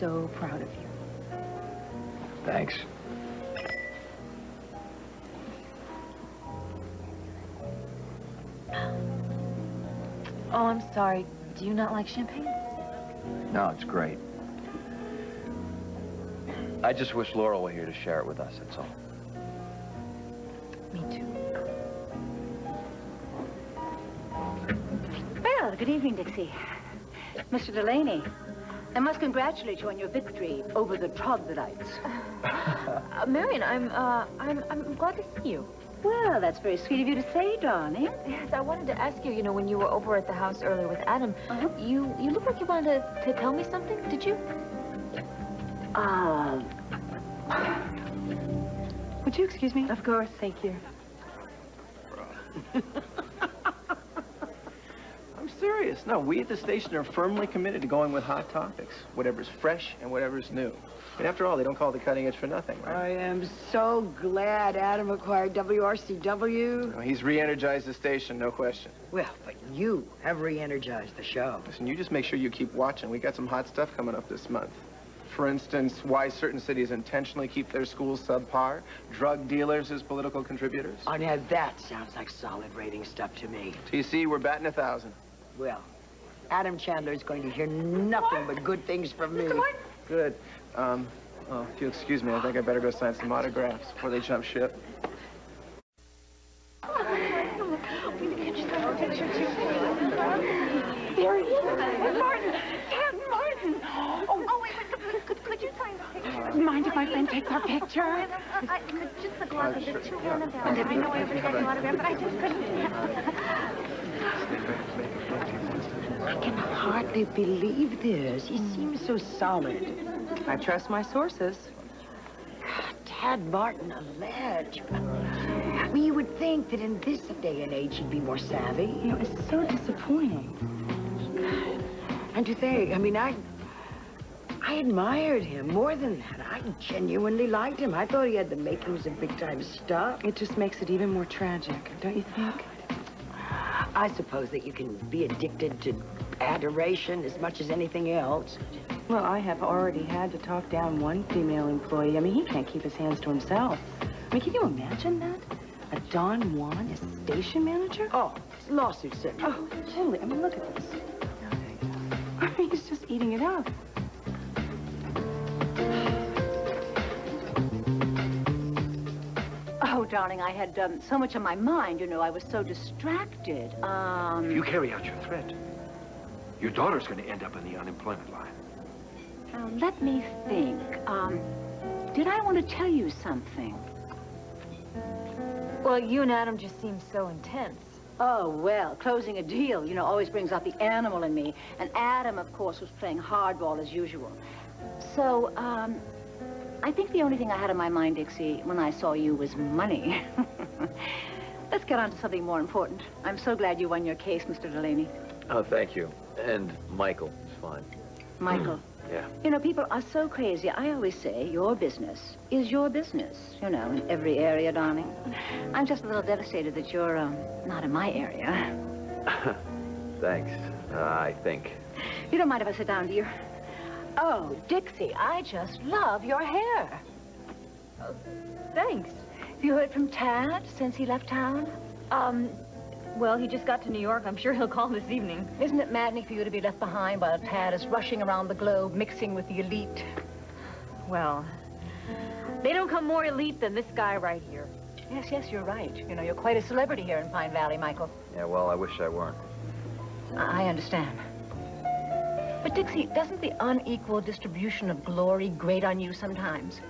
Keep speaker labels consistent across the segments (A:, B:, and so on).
A: so proud of you.
B: Thanks.
A: Oh, I'm sorry. Do you not like champagne?
B: No, it's great. I just wish Laurel were here to share it with us, that's all.
A: Me too.
C: Well, good evening, Dixie. Mr. Delaney, I must congratulate you on your victory over the troglodytes.
A: Marion, I'm glad to see you.
C: Well, that's very sweet of you to say, darling.
A: Yes, I wanted to ask you, you know, when you were over at the house earlier with Adam, you looked like you wanted to tell me something, did you?
C: Would you excuse me?
A: Of course, thank you.
D: I'm serious. No, we at the station are firmly committed to going with hot topics. Whatever's fresh and whatever's new. And after all, they don't call it the cutting edge for nothing, right?
E: I am so glad Adam acquired WRCW.
D: No, he's re-energized the station, no question.
E: Well, but you have re-energized the show.
D: Listen, you just make sure you keep watching. We got some hot stuff coming up this month. For instance, why certain cities intentionally keep their schools subpar, drug dealers as political contributors.
E: Oh, now that sounds like solid rating stuff to me.
D: TC, we're batting 1,000.
E: Well, Adam Chandler is going to hear nothing but good things from me.
D: Good. Well, if you'll excuse me, I think I better go sign some autographs before they jump ship.
C: There he is. Martin! Ted Martin! Oh, wait, could you sign the picture? Mind if my friend takes our picture?
F: I could just the glove of it. And there'd be no way for you to get the autograph, but I just couldn't.
E: I can hardly believe this. He seems so solid.
A: I trust my sources.
E: God, Tad Martin, a ledge. I mean, you would think that in this day and age he'd be more savvy.
A: You know, it's so disappointing.
E: And to think, I mean, I admired him more than that. I genuinely liked him. I thought he had the makings of big-time stuff.
A: It just makes it even more tragic, don't you think?
E: I suppose that you can be addicted to adoration as much as anything else.
A: Well, I have already had to talk down one female employee. I mean, he can't keep his hands to himself. I mean, can you imagine that? A Don Juan as station manager?
E: Oh, lawsuit sent.
A: Oh, totally. I mean, look at this. I mean, he's just eating it up.
C: Oh, darling, I had so much on my mind, you know. I was so distracted.
G: If you carry out your threat, your daughter's going to end up in the unemployment line.
C: Let me think. Did I want to tell you something?
A: Well, you and Adam just seem so intense.
C: Oh, well, closing a deal, you know, always brings out the animal in me. And Adam, of course, was playing hardball as usual. So, I think the only thing I had in my mind, Dixie, when I saw you was money. Let's get on to something more important. I'm so glad you won your case, Mr. Delaney.
B: Oh, thank you. And Michael is fine.
C: Michael.
B: Yeah.
C: You know, people are so crazy. I always say your business is your business, you know, in every area, darling. I'm just a little devastated that you're, not in my area.
B: Thanks, I think.
C: You don't mind if I sit down, do you? Oh, Dixie, I just love your hair.
A: Oh, thanks.
C: Have you heard from Tad since he left town?
A: Well, he just got to New York. I'm sure he'll call this evening.
C: Isn't it maddening for you to be left behind while Tad is rushing around the globe, mixing with the elite?
A: Well, they don't come more elite than this guy right here.
C: Yes, you're right. You know, you're quite a celebrity here in Pine Valley, Michael.
B: Yeah, well, I wish I weren't.
C: I understand. But, Dixie, doesn't the unequal distribution of glory grate on you sometimes?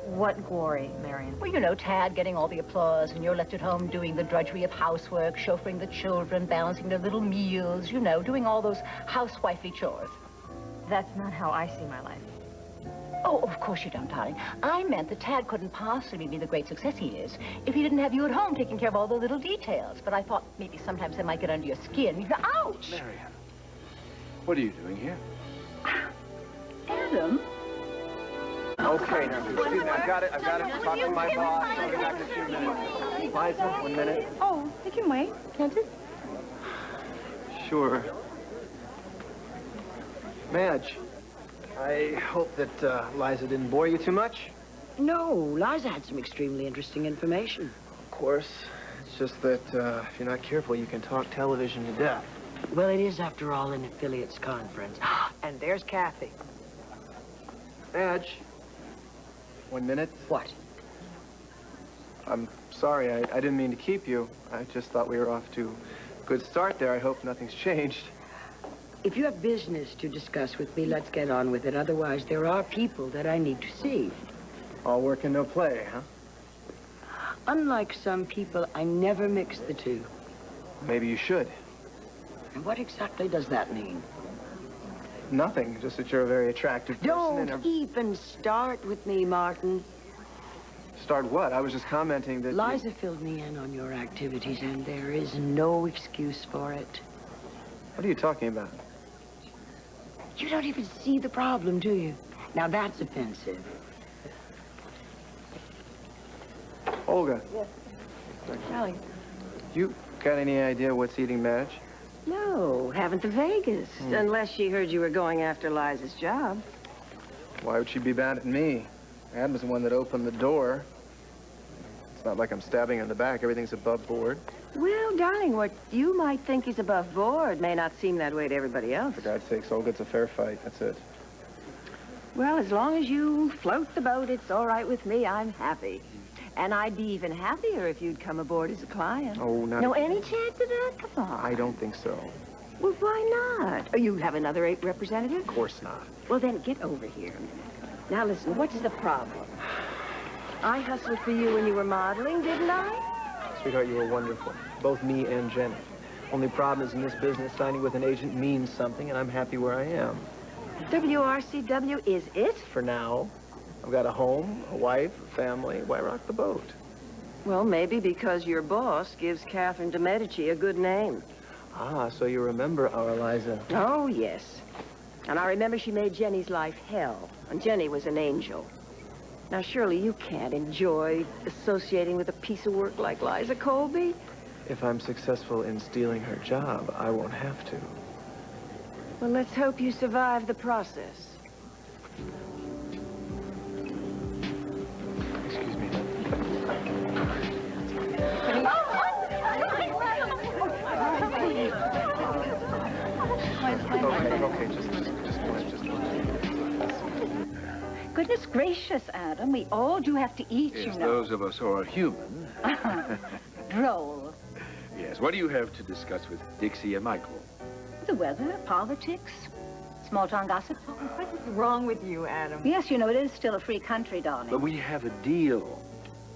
A: What glory, Marion?
C: Well, you know, Tad getting all the applause, and you're left at home doing the drudgery of housework, chauffeuring the children, balancing their little meals, you know, doing all those housewifely chores.
A: That's not how I see my life.
C: Oh, of course you don't, darling. I meant that Tad couldn't possibly be the great success he is if he didn't have you at home taking care of all the little details. But I thought maybe sometimes they might get under your skin. Ouch!
G: Marion, what are you doing here?
C: Adam?
D: Okay, now, excuse me, I've got it. Talk to my boss. I'll be back in a few minutes. Liza, 1 minute.
A: Oh, you can wait, can't it?
D: Sure. Madge, I hope that Liza didn't bore you too much.
E: No, Liza had some extremely interesting information.
D: Of course. It's just that if you're not careful, you can talk television to death.
E: Well, it is, after all, an affiliates conference. And there's Kathy.
D: Madge. 1 minute.
E: What?
D: I'm sorry, I didn't mean to keep you. I just thought we were off to a good start there. I hope nothing's changed.
E: If you have business to discuss with me, let's get on with it. Otherwise, there are people that I need to see.
D: All work and no play, huh?
E: Unlike some people, I never mix the two.
D: Maybe you should.
E: And what exactly does that mean?
D: Nothing, just that you're a very attractive person.
E: Don't even start with me, Martin.
D: Start what? I was just commenting that...
E: Liza filled me in on your activities, and there is no excuse for it.
D: What are you talking about?
E: You don't even see the problem, do you? Now, that's offensive.
D: Olga.
A: Yes. Sally.
D: You got any idea what's eating Madge?
A: No, haven't the vaguest. Unless she heard you were going after Liza's job.
D: Why would she be mad at me? Adam's the one that opened the door. It's not like I'm stabbing her in the back. Everything's above board.
A: Well, darling, what you might think is above board may not seem that way to everybody else.
D: For God's sakes, Olga, it's a fair fight. That's it.
A: Well, as long as you float the boat, it's all right with me. I'm happy. And I'd be even happier if you'd come aboard as a client.
D: Oh, not...
A: No, any chance of that? Come on.
D: I don't think so.
A: Well, why not? Oh, you have another representative?
D: Of course not.
A: Well, then get over here a minute. Now, listen, what's the problem? I hustled for you when you were modeling, didn't I?
D: Sweetheart, you were wonderful. Both me and Jenny. Only problem is in this business, signing with an agent means something, and I'm happy where I am.
A: WRCW is it?
D: For now. I've got a home, a wife, a family. Why rock the boat?
A: Well, maybe because your boss gives Catherine de Medici a good name.
D: Ah, so you remember our Liza.
A: Oh, yes. And I remember she made Jenny's life hell, and Jenny was an angel. Now, surely you can't enjoy associating with a piece of work like Liza Colby?
D: If I'm successful in stealing her job, I won't have to.
A: Well, let's hope you survive the process.
D: Excuse me. Okay, just
C: Goodness gracious, Adam, we all do have to eat,
G: Yes,
C: you know.
G: those of us who are human.
C: Droll.
G: Yes, what do you have to discuss with Dixie and Michael?
C: The weather, politics, small-town gossip.
A: What is wrong with you, Adam?
C: Yes, you know, it is still a free country, darling.
G: But we have a deal,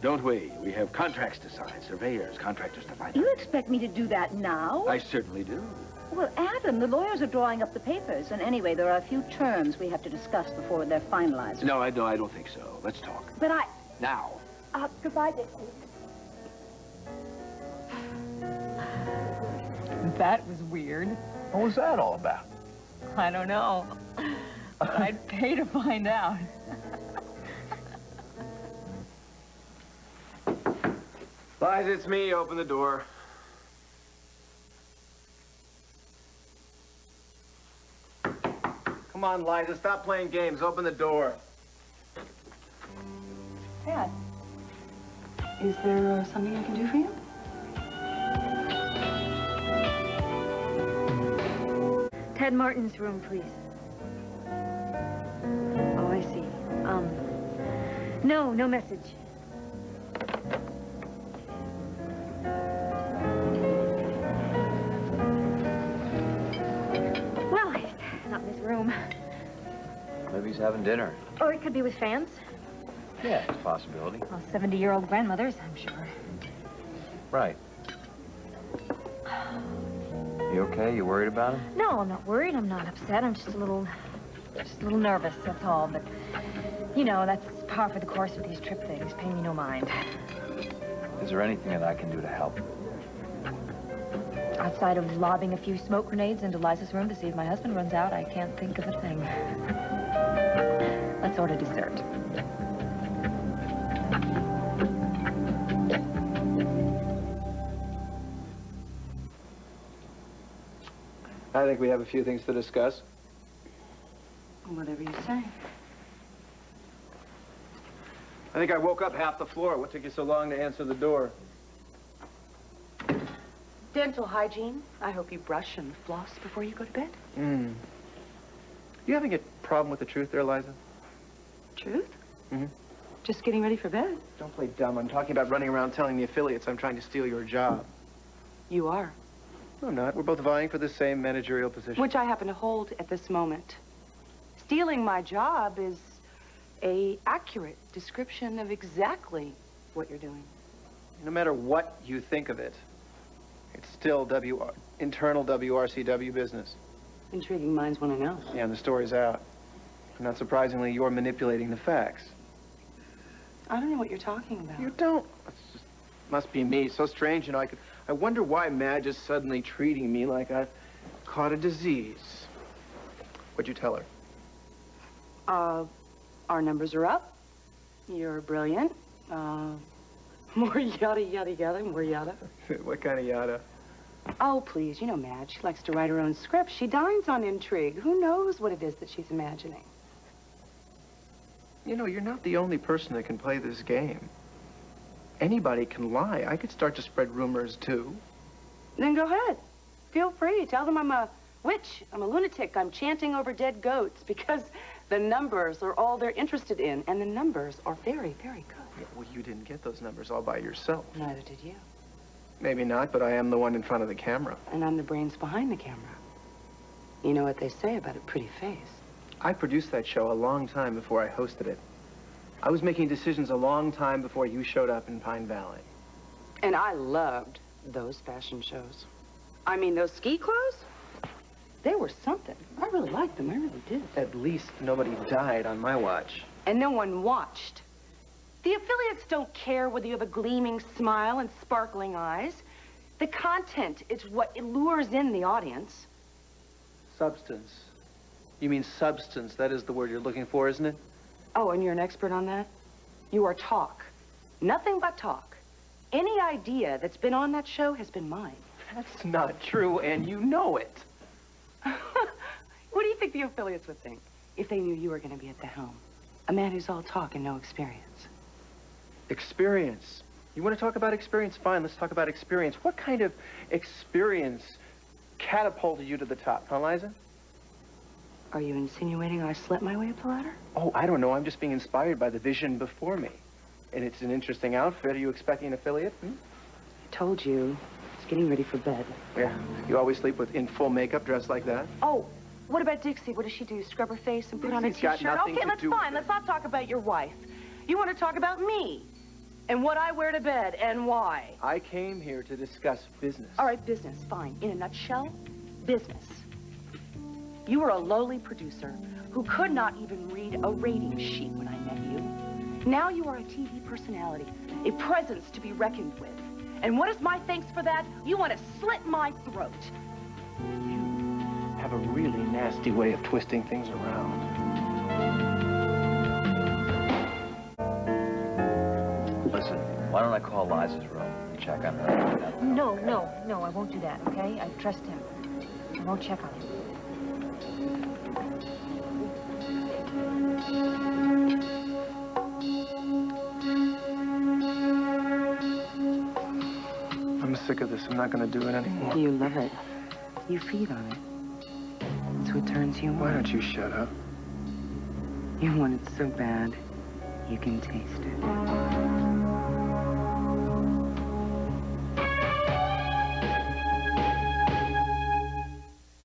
G: don't we? We have contracts to sign, surveyors, contractors to find out.
C: You expect me to do that now?
G: I certainly do.
C: Well, Adam, the lawyers are drawing up the papers, and anyway, there are a few terms we have to discuss before they're finalized.
G: No, I don't think so. Let's talk.
C: But
G: Now.
C: goodbye, Dixie.
H: That was weird.
B: What was that all about?
H: I don't know. But I'd pay to find out.
D: Liza, it's me. Open the door. Come on, Liza. Stop playing games. Open the door.
A: Dad, is there something I can do for you?
F: Ted Martin's room, please. Oh, I see. No message. Well, he's not in his room.
B: Maybe he's having dinner.
F: Or it could be with fans.
B: Yeah, it's a possibility.
F: Well, 70-year-old grandmothers, I'm sure.
B: Right. You okay? You worried about him?
F: No, I'm not worried. I'm not upset. I'm just a little nervous, that's all. But, you know, that's par for the course with these trip things. Pay me no mind.
B: Is there anything that I can do to help?
F: Outside of lobbing a few smoke grenades into Liza's room to see if my husband runs out, I can't think of a thing. Let's order dessert.
D: I think we have a few things to discuss.
C: Whatever you say.
D: I think I woke up half the floor. What took you so long to answer the door?
I: Dental hygiene. I hope you brush and floss before you go to bed.
D: You having a problem with the truth there, Liza?
I: Truth?
D: Mm-hmm.
I: Just getting ready for bed.
D: Don't play dumb. I'm talking about running around telling the affiliates I'm trying to steal your job.
I: You are.
D: No, I'm not. We're both vying for the same managerial position.
I: Which I happen to hold at this moment. Stealing my job is a accurate description of exactly what you're doing.
D: No matter what you think of it, it's still internal WRCW business.
I: Intriguing minds want to know.
D: Yeah, and the story's out. And not surprisingly, you're manipulating the facts.
I: I don't know what you're talking about.
D: You don't? Must be me. So strange, you know. I wonder why Madge is suddenly treating me like I've caught a disease. What'd you tell her?
I: Our numbers are up. You're brilliant. More yada, yada, yada, more yada.
D: What kind of yada?
I: Oh, please, you know Madge. She likes to write her own script. She dines on intrigue. Who knows what it is that she's imagining?
D: You know, you're not the only person that can play this game. Anybody can lie. I could start to spread rumors, too.
I: Then go ahead. Feel free. Tell them I'm a witch. I'm a lunatic. I'm chanting over dead goats because the numbers are all they're interested in, and the numbers are very, very good.
D: Yeah, well, you didn't get those numbers all by yourself.
I: Neither did you.
D: Maybe not, but I am the one in front of the camera.
I: And I'm the brains behind the camera. You know what they say about a pretty face.
D: I produced that show a long time before I hosted it. I was making decisions a long time before you showed up in Pine Valley.
I: And I loved those fashion shows. I mean, those ski clothes, they were something. I really liked them. I really did.
D: At least nobody died on my watch.
I: And no one watched. The affiliates don't care whether you have a gleaming smile and sparkling eyes. The content is what lures in the audience.
D: Substance. You mean substance. That is the word you're looking for, isn't it?
I: Oh, and you're an expert on that? You are talk. Nothing but talk. Any idea that's been on that show has been mine.
D: That's not true, and you know it.
I: What do you think the affiliates would think if they knew you were going to be at the helm? A man who's all talk and no experience.
D: Experience. You want to talk about experience? Fine, let's talk about experience. What kind of experience catapulted you to the top, huh, Liza?
I: Are you insinuating I slept my way up the ladder?
D: Oh, I don't know. I'm just being inspired by the vision before me. And it's an interesting outfit. Are you expecting an affiliate?
I: I told you. It's getting ready for bed.
D: Yeah. You always sleep with in full makeup dressed like that?
I: Oh, what about Dixie? What does she do? Scrub her face and put on a
D: Dixie's got
I: t-shirt?
D: nothing
I: Okay,
D: to
I: that's
D: do with
I: fine.
D: it.
I: Let's not talk about your wife. You want to talk about me and what I wear to bed and why.
D: I came here to discuss business.
I: All right, business, fine. In a nutshell, business. You were a lowly producer who could not even read a rating sheet when I met you. Now you are a TV personality, a presence to be reckoned with. And what is my thanks for that? You want to slit my throat.
D: You have a really nasty way of twisting things around.
B: Listen, why don't I call Liza's room and check on her?
F: No, I won't do that, okay? I trust him. I won't check on him.
D: I'm sick of this. I'm not going to do it anymore.
I: You love it. You feed on it. It's what turns you on.
D: Why don't you shut up?
I: You want it so bad, you can taste it.